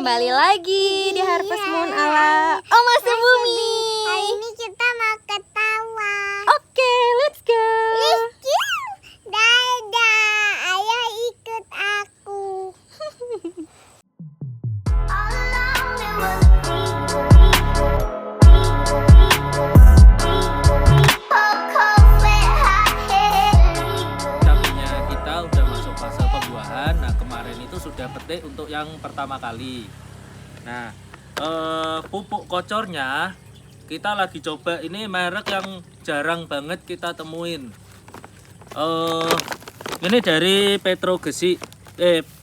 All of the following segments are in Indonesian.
kembali lagi di Harvest Moon ala Oma Sebumi. Hari ini kita mau ketawa. Oke, let's go. Let's go. Dadah, ayah ikut aku. Sapinya kita udah masuk fase pembuahan. Nah, kemarin itu sudah petik untuk yang pertama kali. Nah, pupuk kocornya kita lagi coba, ini merek yang jarang banget kita temuin. Ini dari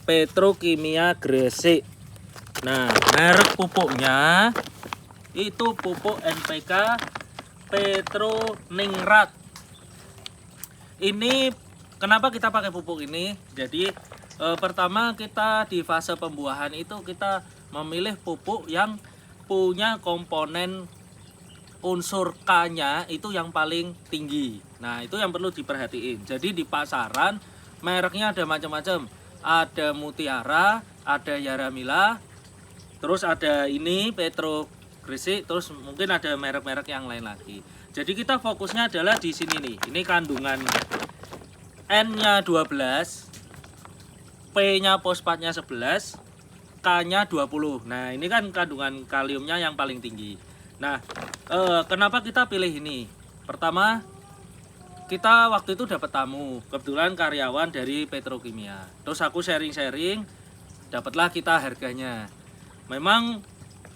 Petrokimia Gresik. Nah, merek pupuknya itu pupuk NPK Petroningrat. Ini kenapa kita pakai pupuk ini? Jadi pertama kita di fase pembuahan itu kita memilih pupuk yang punya komponen unsur K-nya itu yang paling tinggi. Nah, itu yang perlu diperhatiin. Jadi di pasaran mereknya ada macam-macam. Ada Mutiara, ada Yaramila, terus ada ini Petro Gresik, terus mungkin ada merek-merek yang lain lagi. Jadi kita fokusnya adalah di sini nih. Ini kandungan N-nya 12, P-nya fosfatnya 11, K-nya 20. Nah, ini kan kandungan kaliumnya yang paling tinggi. Nah, kenapa kita pilih ini? Pertama, kita waktu itu dapat tamu, kebetulan karyawan dari Petrokimia. Terus aku sharing-sharing, dapatlah kita harganya. Memang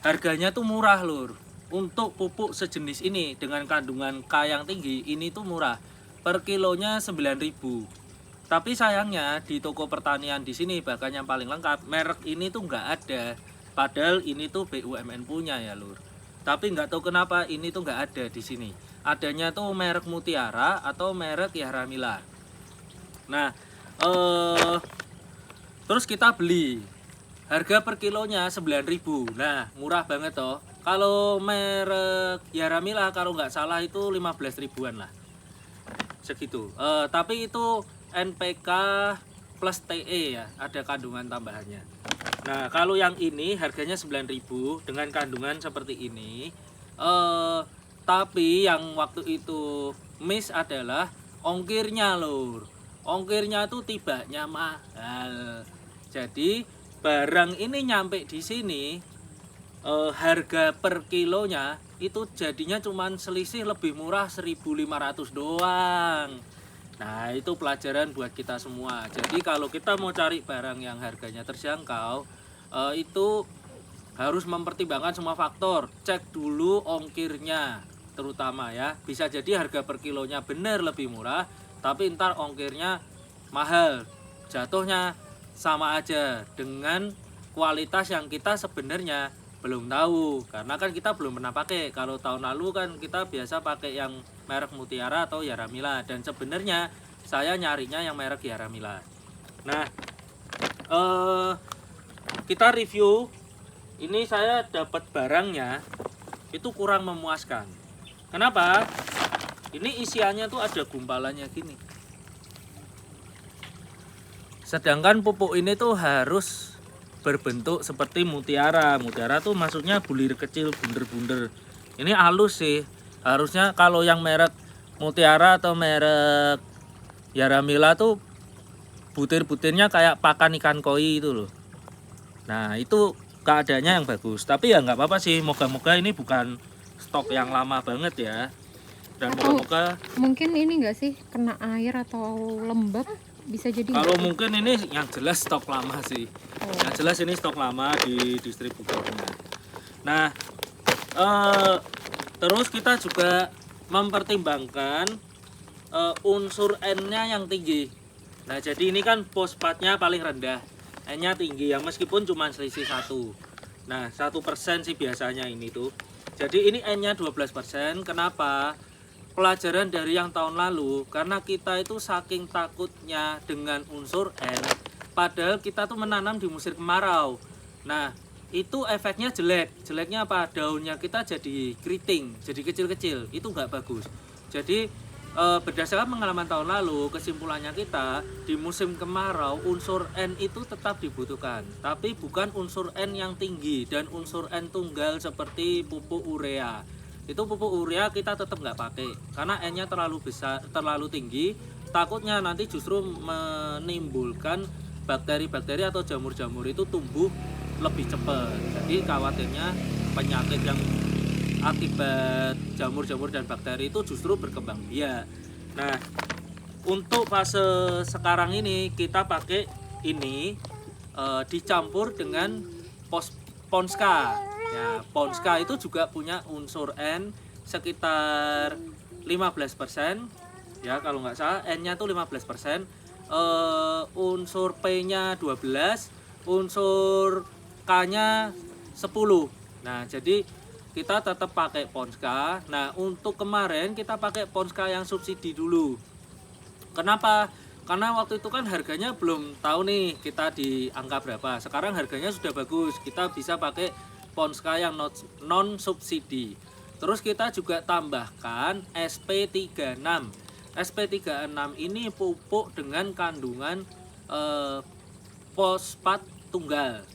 harganya tuh murah, Lur. Untuk pupuk sejenis ini dengan kandungan K yang tinggi, ini tuh murah. Per kilonya 9.000. Tapi sayangnya di toko pertanian di sini bahkan yang paling lengkap merek ini tuh nggak ada. Padahal ini tuh BUMN punya ya, Lur. Tapi nggak tahu kenapa ini tuh nggak ada di sini. Adanya tuh merek Mutiara atau merek Yaramila. Nah, terus kita beli. Harga per kilonya 9.000. Nah, murah banget toh. Kalau merek Yaramila kalau nggak salah itu 15 ribuan lah. Segitu. Tapi itu NPK plus TE ya, ada kandungan tambahannya. Nah, kalau yang ini harganya 9.000 dengan kandungan seperti ini. Tapi yang waktu itu miss adalah ongkirnya, Lur. Ongkirnya tuh tibanya mahal. Jadi barang ini nyampe di sini harga per kilonya itu jadinya cuman selisih lebih murah 1.500 doang. Nah, itu pelajaran buat kita semua. Jadi kalau kita mau cari barang yang harganya terjangkau, itu harus mempertimbangkan semua faktor. Cek dulu ongkirnya terutama ya. Bisa jadi harga per kilonya benar lebih murah, tapi ntar ongkirnya mahal. Jatuhnya sama aja dengan kualitas yang kita sebenarnya belum tahu. Karena kan kita belum pernah pakai. Kalau tahun lalu kan kita biasa pakai yang merek Mutiara atau Yaramila, dan sebenarnya saya nyarinya yang merek Yaramila. Nah, kita review. Ini saya dapat barangnya itu kurang memuaskan. Kenapa? Ini isiannya tuh ada gumpalannya gini. Sedangkan pupuk ini tuh harus berbentuk seperti Mutiara. Mutiara tuh maksudnya bulir kecil, bunder-bunder. Ini halus sih. Harusnya kalau yang merek Mutiara atau merek Yaramila tuh butir-butirnya kayak pakan ikan koi itu loh. Nah, itu keadaannya yang bagus. Tapi ya nggak apa-apa sih. Moga-moga ini bukan stok yang lama banget ya. Dan moga-moga Mungkin ini enggak sih kena air atau lembab, bisa jadi. kalau mungkin ini yang jelas stok lama sih. Yang jelas ini stok lama di distributornya. Nah, terus kita juga mempertimbangkan unsur N-nya yang tinggi. Nah, jadi ini kan fosfatnya paling rendah, N-nya tinggi ya, meskipun cuma selisih 1. Nah, 1% sih biasanya ini tuh. Jadi ini N-nya 12%. Kenapa? Pelajaran dari yang tahun lalu, karena kita itu saking takutnya dengan unsur N, padahal kita tuh menanam di musim kemarau. Nah, itu efeknya jelek. Jeleknya apa? Daunnya kita jadi keriting, jadi kecil-kecil. Itu nggak bagus. Jadi berdasarkan pengalaman tahun lalu, kesimpulannya kita di musim kemarau unsur N itu tetap dibutuhkan, tapi bukan unsur N yang tinggi dan unsur N tunggal seperti pupuk urea. Itu pupuk urea kita tetap nggak pakai karena N-nya terlalu besar, terlalu tinggi. Takutnya nanti justru menimbulkan bakteri-bakteri atau jamur-jamur itu tumbuh lebih cepat. Jadi khawatirnya penyakit yang akibat jamur-jamur dan bakteri itu justru berkembang biak. Nah, untuk fase sekarang ini kita pakai ini dicampur dengan Ponska. Ya, Ponska itu juga punya unsur N sekitar 15%. Ya, kalau nggak salah N-nya tuh 15%. Unsur P-nya 12, unsur K-nya 10. Nah, jadi kita tetap pakai Ponska. Nah, untuk kemarin kita pakai Ponska yang subsidi dulu. Kenapa? Karena waktu itu kan harganya belum tahu nih kita di angka berapa. Sekarang harganya sudah bagus. Kita bisa pakai Ponska yang non subsidi. Terus kita juga tambahkan SP36. SP36 ini pupuk dengan kandungan fosfat tunggal.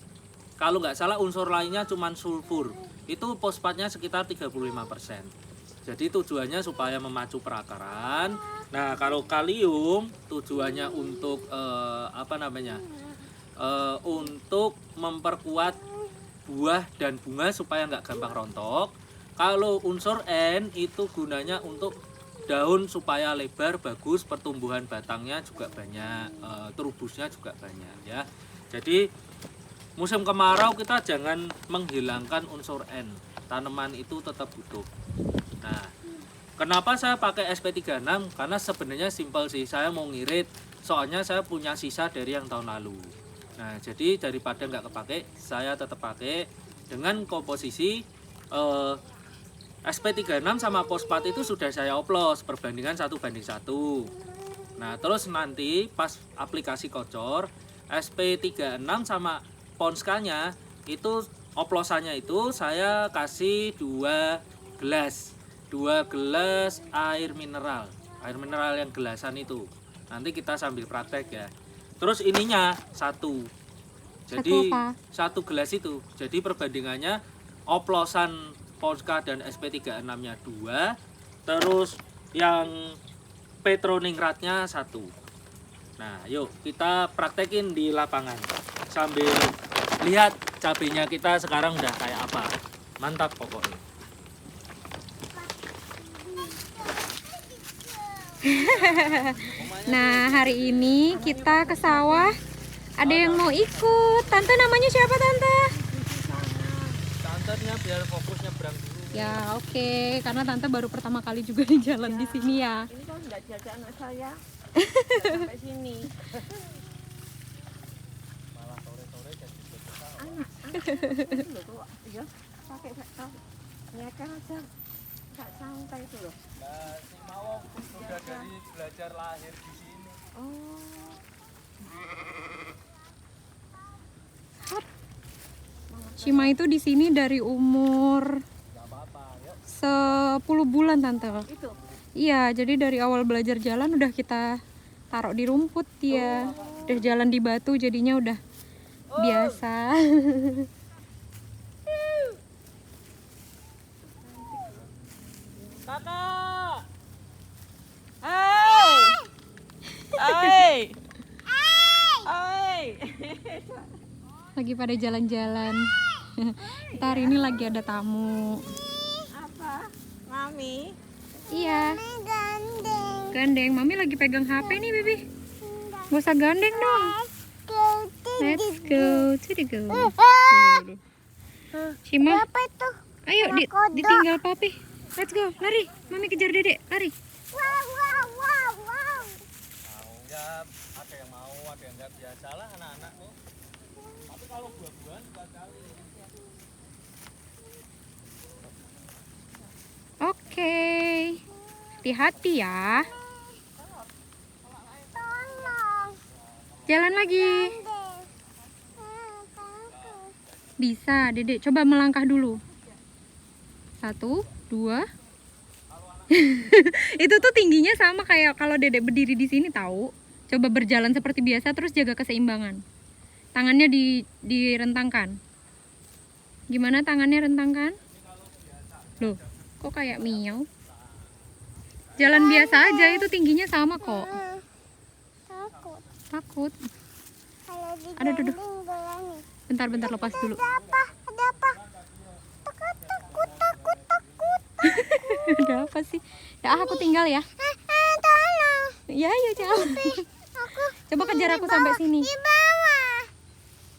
Kalau nggak salah unsur lainnya cuma sulfur. Itu fosfatnya sekitar 35%. Jadi tujuannya supaya memacu perakaran. Nah, kalau kalium tujuannya untuk untuk memperkuat buah dan bunga supaya nggak gampang rontok. Kalau unsur N itu gunanya untuk daun supaya lebar, bagus, pertumbuhan batangnya juga banyak, trubusnya juga banyak ya. Jadi musim kemarau kita jangan menghilangkan unsur N. Tanaman itu tetap butuh. Nah, kenapa saya pakai SP36? Karena sebenarnya simpel sih. Saya mau ngirit, soalnya saya punya sisa dari yang tahun lalu. Nah, jadi daripada nggak kepake, saya tetap pakai dengan komposisi SP36 sama fosfat itu sudah saya oplos perbandingan 1:1. Nah, terus nanti pas aplikasi kocor, SP36 sama Ponskanya itu oplosannya itu saya kasih 2 gelas air mineral yang gelasan itu. Nanti kita sambil praktek ya. Terus ininya 1. Jadi 1 gelas itu. Jadi perbandingannya oplosan Ponska dan SP36-nya 2, terus yang Petroningradnya 1. Nah, yuk kita praktekin di lapangan sambil lihat cabenya kita sekarang udah kayak apa. Mantap pokoknya. Nah, hari ini kita ke sawah. Ada yang mau ikut. Tante namanya siapa, Tante? Tantenya biar fokusnya berang dulu. Ya, oke. Karena Tante baru pertama kali juga di jalan di sini ya. Ini kan nggak diajak anak saya. Nggak sampai sini. Malah sore-sore jadi besar. Anak loh tuh, ya pakai nyeka aja nggak santai itu loh. Nah, si Mawong sudah dari belajar lahir di sini. Oh. Shima itu di sini dari umur 10 bulan, Tante. Itu. Iya, jadi dari awal belajar jalan udah kita taruh di rumput dia. Udah jalan di batu jadinya udah biasa. Kakak. Hai. Hai. Hai. Lagi pada jalan-jalan. Kita hari ini lagi ada tamu. Apa? Mami. Iya, Gandeng. gandeng. Mami lagi pegang HP nih, Bibi. Gak usah gandeng dong. Let's go to the go. Shima, Apa itu? ayo ditinggal papi. Let's go, lari. Mami kejar dedek, lari. Wow. Ya, ada yang mau, ada yang enggak, biasalah anak-anak tuh. Tapi kalau buah-buahan sekali. Oke. Hati-hati ya. Tolong. Jalan lagi. Bisa, dedek. Coba melangkah dulu. 1, 2. Itu tuh tingginya sama kayak kalau Dedek berdiri di sini tahu. Coba berjalan seperti biasa terus jaga keseimbangan. Tangannya direntangkan. Gimana tangannya rentangkan? Loh, kok kayak miau? Jalan biasa aja, itu tingginya sama kok. Takut. Takut. Kalau Aduh, aduh, aduh. digandeng berani. Bentar lepas dulu. Ada apa? Ada apa? Takut. Ada apa sih? Dah, aku tinggal ya. Tolong. Ya, ya jalan. Aku Coba kejar aku sampai sini. di bawah.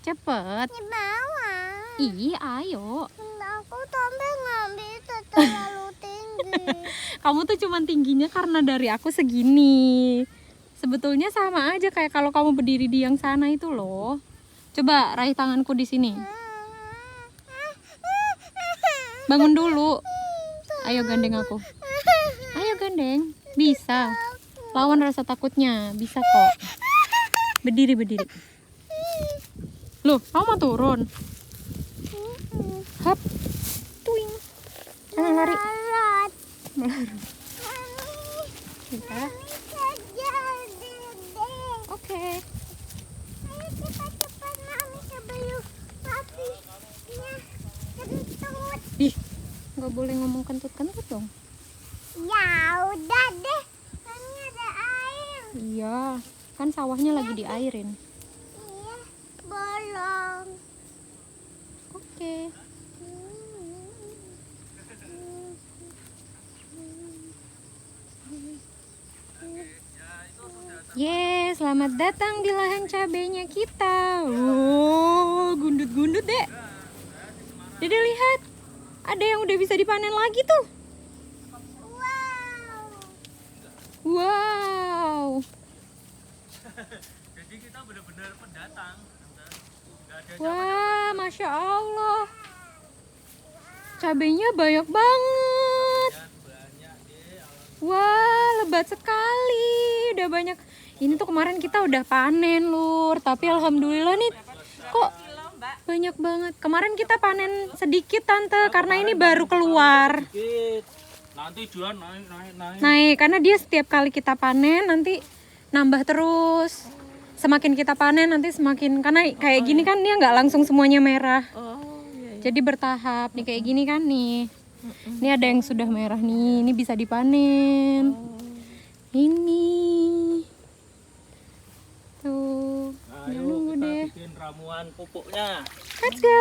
Cepet. Di bawah. Ih, ayo. Aku sampai nggak bisa terlalu tinggi. Kamu tuh cuman tingginya karena dari aku segini. Sebetulnya sama aja kayak kalau kamu berdiri di yang sana itu loh. Coba raih tanganku di sini. Bangun dulu. Ayo gandeng aku. Ayo gandeng. Bisa. Lawan rasa takutnya. Bisa kok. Berdiri. Loh, kamu mau turun? Hop. Tuing. Jangan lari. Lalat. Melarut. Mami, Kita. kejar Dedek. Oke. Ayo cepat Mami sebelum papinya kentut. Ih, nggak boleh ngomong kentut-kentut dong. Ya udah deh. Ini ada air. Iya, kan sawahnya lagi diairin. Iya, bolong. Oke. Yeay, selamat datang di lahan cabenya kita. Wow, gundut-gundut dek. Dede lihat, ada yang udah bisa dipanen lagi tuh. Wow. Wow. Jadi kita benar-benar pendatang. Nggak ada Wah, Masya Allah. Cabenya banyak banget. banyak deh. Wah, lebat sekali. Udah banyak. Ini tuh kemarin kita udah panen, Lur. Tapi alhamdulillah nih kok banyak banget. Kemarin kita panen sedikit, Tante, karena ini baru keluar. Dikit. Nanti dia naik. Naik, karena dia setiap kali kita panen nanti nambah terus. Semakin kita panen nanti semakin, karena kayak gini kan dia nggak langsung semuanya merah. Oh, iya. Jadi bertahap nih kayak gini kan nih. Ini ada yang sudah merah nih, ini bisa dipanen. Ini tuh, Ayo nunggu kita deh. bikin ramuan pupuknya. Let's go.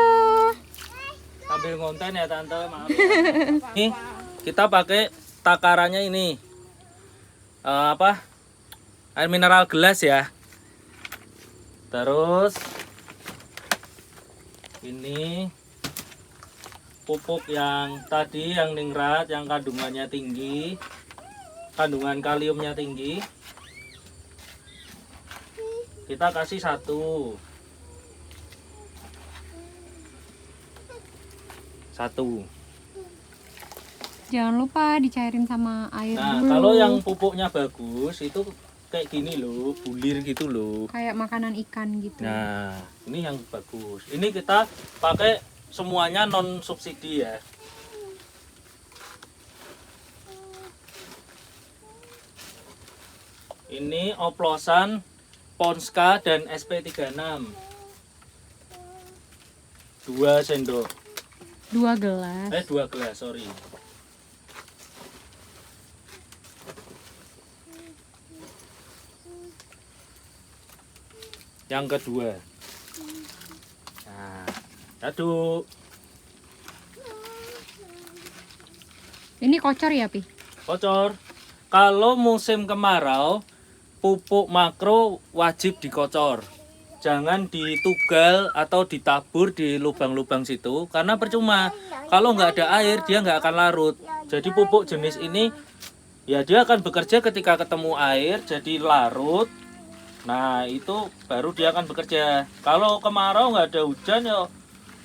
Sambil ngonten ya Tante, maaf. Nih, kita pakai takarannya ini. Apa? Air mineral gelas ya. Terus ini pupuk yang tadi yang ningrat, yang kandungannya tinggi, kandungan kaliumnya tinggi. Kita kasih 1. Jangan lupa dicairin sama air Nah, dulu. kalau yang pupuknya bagus itu kayak gini loh, bulir gitu loh. Kayak makanan ikan gitu. Nah, ini yang bagus. Ini kita pakai semuanya non subsidi ya. Ini oplosan Ponska dan SP36. 2 sendok. 2 gelas. 2 gelas, sorry. Yang kedua. Nah, aduk. Ini kocor ya, Pi? Kocor. Kalau musim kemarau, pupuk makro wajib dikocor. Jangan ditugal atau ditabur di lubang-lubang situ, karena percuma. Kalau nggak ada air, dia nggak akan larut. Jadi pupuk jenis ini, ya dia akan bekerja ketika ketemu air, jadi larut. Nah, itu baru dia akan bekerja. Kalau kemarau nggak ada hujan, ya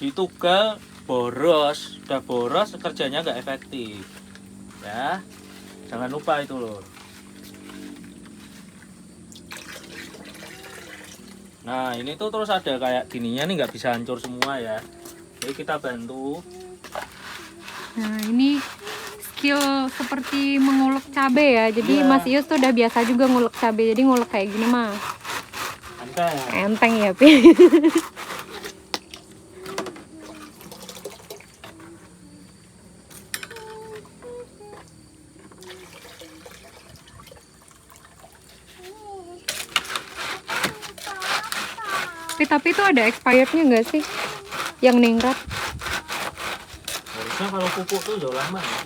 ditugal, boros. Udah boros, kerjanya nggak efektif. Ya, jangan lupa itu loh. Nah, ini tuh terus ada kayak gininya nih, nggak bisa hancur semua ya. Jadi kita bantu. Nah, ini hasil seperti mengulek cabai ya. Jadi Iya. Mas Ius tuh udah biasa juga ngulek cabai. Jadi ngulek kayak gini mah Enteng. enteng ya, Pi. Tapi itu ada expirednya nggak sih? Yang ningrat. Harusnya kalau pupuk tuh udah lama ya.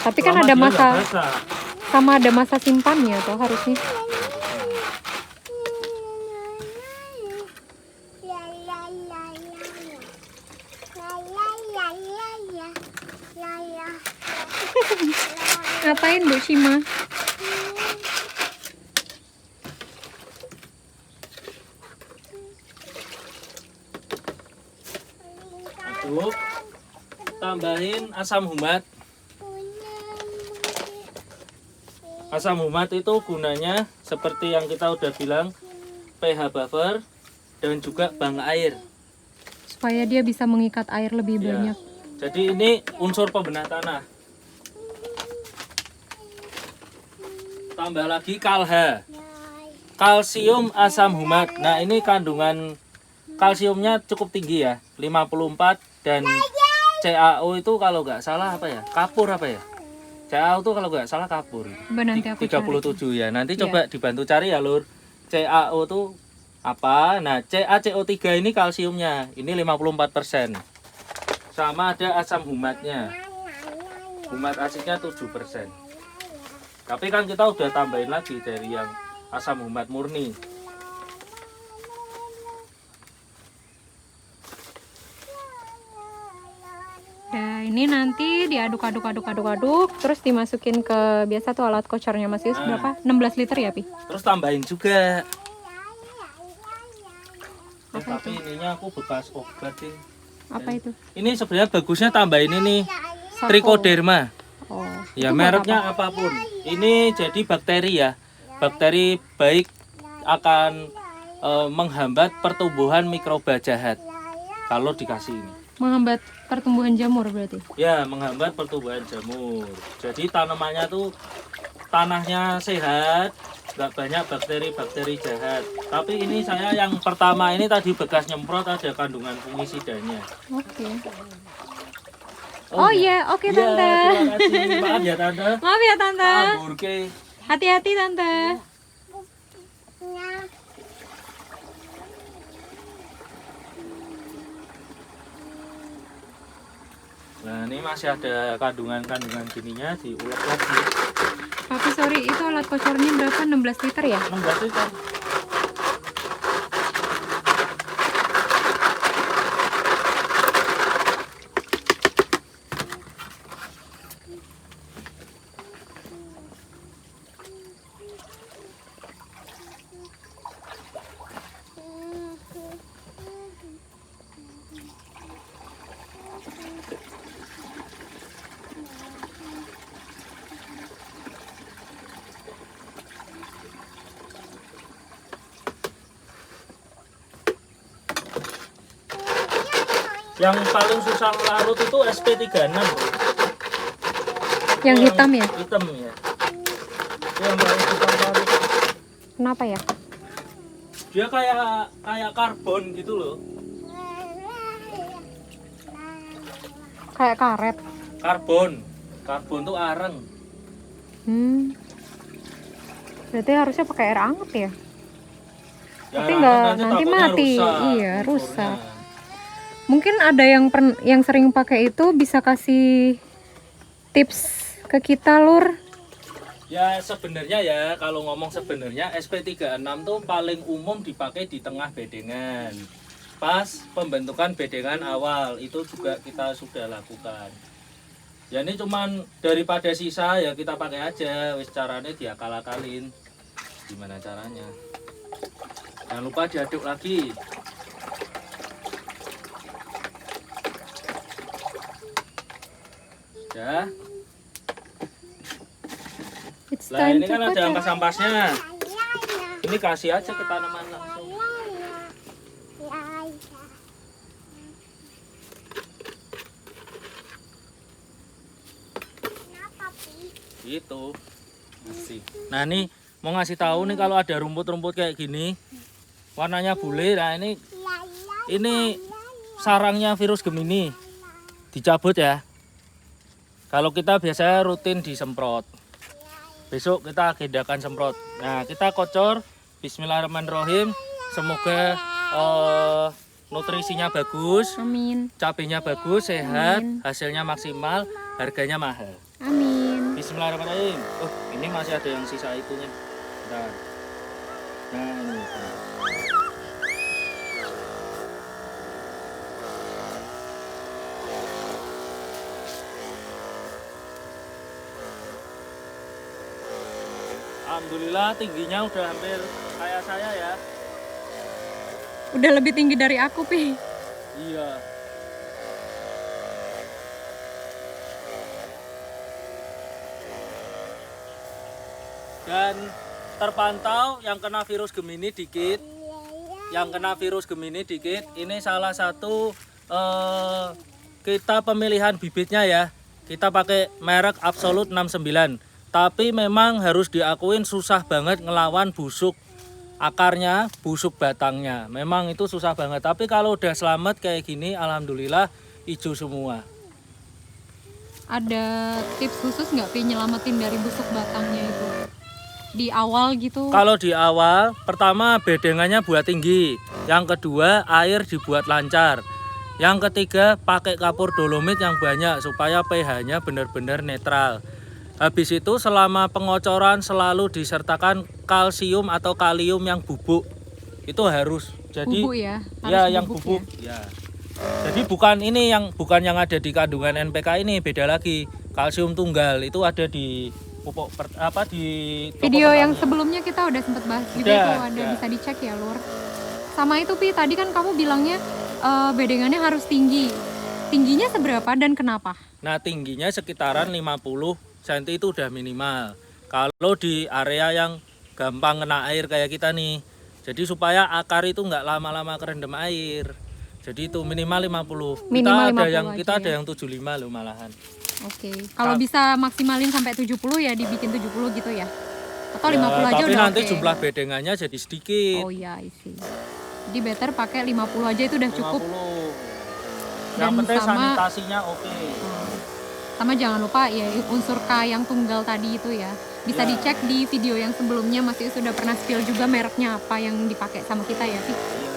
Tapi kan Selama ada dia nggak masa basah. sama ada masa simpannya tuh harusnya. Ngapain Bu Shima? Aduk, tambahin asam humat. Asam humat itu gunanya seperti yang kita udah bilang, pH buffer dan juga bank air. Supaya dia bisa mengikat air lebih Ya. banyak. Jadi ini unsur pembenah tanah. Tambah lagi kalha, kalsium asam humat. Nah ini kandungan kalsiumnya cukup tinggi ya, 54, dan CaO itu kalau nggak salah apa ya, kapur apa ya? CaO itu kalau nggak salah kapur. Coba nanti aku cari. 37 ya. Nanti Iya. coba dibantu cari ya Lur. CaO itu apa? Nah CaCO3 ini kalsiumnya, ini 54%. Sama ada asam humatnya. Humat asidnya 7%. Tapi kan kita udah tambahin lagi dari yang asam humat murni. Nah, ini nanti diaduk-aduk, terus dimasukin ke biasa tuh alat kocornya Mas Yus Nah. berapa? 16 liter ya, Pi? Terus tambahin juga. Apa Tapi ininya aku bekas obat sih. Apa itu? Ini sebenarnya bagusnya tambahin ini Sarko. Trichoderma. Oh. Ya itu buat mereknya apa? apapun. Ini jadi bakteri ya. Bakteri baik akan menghambat pertumbuhan mikroba jahat kalau dikasih ini. Menghambat pertumbuhan jamur berarti. Ya, menghambat pertumbuhan jamur. Jadi tanamannya tuh tanahnya sehat, nggak banyak bakteri-bakteri jahat. Tapi ini saya yang pertama ini tadi bekas nyemprot ada kandungan fungisidanya. Oke. Oh iya, oke Iya, Tante. terima kasih. Maaf ya Tante. Maaf ya Tante. Kabur ke. Hati-hati Tante. Nah, ini masih ada kandungan-kandungan gininya diulek lagi. Tapi sorry, itu alat kocornya berapa? 16 liter ya? 16 liter. Yang paling susah larut itu SP36. Yang hitam ya? Hitam ya. Itu yang paling susah larut. Kenapa ya? Dia kayak karbon gitu loh. Kayak karet. Karbon tuh areng. Berarti harusnya pakai air anget ya? Ya, Tapi nggak, nanti takutnya mati. Iya, unsurnya. rusak. Mungkin ada yang sering pakai itu bisa kasih tips ke kita, Lur. Ya sebenarnya ya kalau ngomong sebenarnya SP36 tuh paling umum dipakai di tengah bedengan. Pas pembentukan bedengan awal itu juga kita sudah lakukan. Ya ini cuman daripada sisa ya kita pakai aja. Wis caranya diakal-akalin. Gimana caranya? Jangan lupa diaduk lagi. Ya. It's Lah time ini to kan ada kotor. ampas-ampasnya. Ini kasih aja ke tanaman langsung. Gitu. Bersih. Nah, ini mau ngasih tahu nih kalau ada rumput-rumput kayak gini, warnanya bule. Nah, ini sarangnya virus Gemini. Dicabut ya. Kalau kita biasanya rutin disemprot. Besok kita agendakan semprot. Nah, kita kocor. Bismillahirrahmanirrahim. Semoga nutrisinya bagus, Amin. cabenya bagus, sehat, Amin. hasilnya maksimal, harganya mahal. Amin. Bismillahirrahmanirrahim. Oh, ini masih ada yang sisa itunya. Bentar. Nah, ini. Alhamdulillah tingginya udah hampir kayak saya ya. Udah lebih tinggi dari aku, Pi. Iya. Dan terpantau yang kena virus Gemini dikit. Yang kena virus Gemini dikit. Ini salah satu kita pemilihan bibitnya ya. Kita pakai merek Absolute 69. Tapi memang harus diakuin susah banget ngelawan busuk akarnya, busuk batangnya. Memang itu susah banget. Tapi kalau udah selamat kayak gini, alhamdulillah hijau semua. Ada tips khusus nggak, Pi, nyelamatin dari busuk batangnya itu? Di awal gitu. Kalau di awal, pertama bedengannya buat tinggi. Yang kedua, air dibuat lancar. Yang ketiga, pakai kapur dolomit yang banyak supaya pH-nya benar-benar netral. Habis itu selama pengocoran selalu disertakan kalsium atau kalium yang bubuk. Itu harus. Jadi Bubuk ya? Ya, Harus yang bubuk. Ya. Jadi bukan yang ada di kandungan NPK ini, beda lagi. Kalsium tunggal itu ada di pupuk di toko Video yang pertanian. sebelumnya kita udah sempet bahas juga Udah, itu, ada udah. bisa dicek ya, Lur. Sama itu, Pi, tadi kan kamu bilangnya bedengannya harus tinggi. Tingginya seberapa dan kenapa? Nah, tingginya sekitaran 50 cm itu udah minimal. Kalau di area yang gampang kena air kayak kita nih. Jadi supaya akar itu nggak lama-lama kerendam air. Jadi itu minimal 50. Minimal Kita ada 50 yang aja kita ada ya? yang 75 loh malahan. Oke. Kalau bisa maksimalin sampai 70 ya dibikin 70 gitu ya? Atau Ya, 50 aja tapi udah nanti oke? jumlah bedengannya jadi sedikit. Oh iya, isi. Jadi better pakai 50 aja itu udah cukup. 50. Yang Dan penting sama- sanitasinya oke. Sama jangan lupa ya unsur K yang tunggal tadi itu ya. Bisa Ya. dicek di video yang sebelumnya, Mas Ius sudah pernah spill juga mereknya apa yang dipakai sama kita ya, Pi. Iya.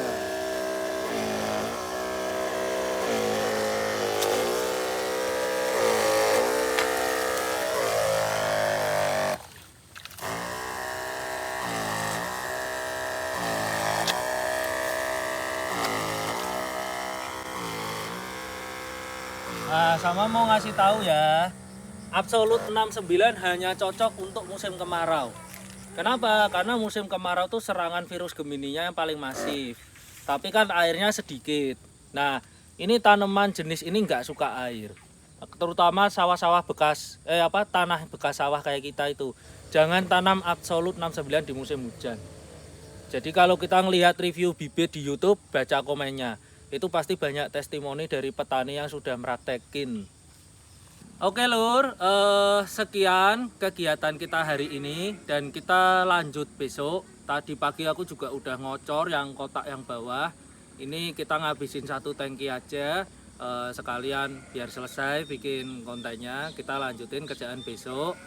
Nah, sama mau ngasih tahu ya, Absolute 69 hanya cocok untuk musim kemarau. Kenapa? Karena musim kemarau tuh serangan virus Gemininya yang paling masif. Tapi kan airnya sedikit. Nah, ini tanaman jenis ini nggak suka air. Terutama sawah-sawah bekas, tanah bekas sawah kayak kita itu. Jangan tanam Absolute 69 di musim hujan. Jadi kalau kita ngelihat review bibit di YouTube, baca komennya. Itu pasti banyak testimoni dari petani yang sudah meraktekin. Oke Lur, sekian kegiatan kita hari ini dan kita lanjut besok. Tadi pagi aku juga udah ngocor yang kotak yang bawah. Ini kita ngabisin satu tangki aja, sekalian biar selesai bikin kontennya. Kita lanjutin kerjaan besok.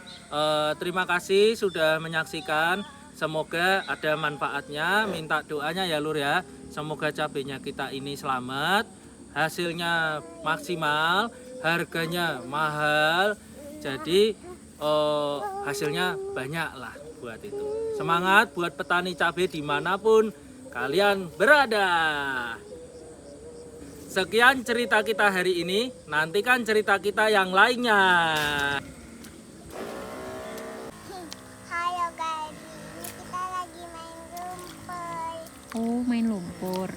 Terima kasih sudah menyaksikan. Semoga ada manfaatnya. Minta doanya ya Lur ya. Semoga cabenya kita ini selamat, hasilnya maksimal, harganya mahal, jadi hasilnya banyak lah buat itu. Semangat buat petani cabai dimanapun kalian berada. Sekian cerita kita hari ini, nantikan cerita kita yang lainnya. Halo guys, ini kita lagi main rumput. Oh, main lumpur.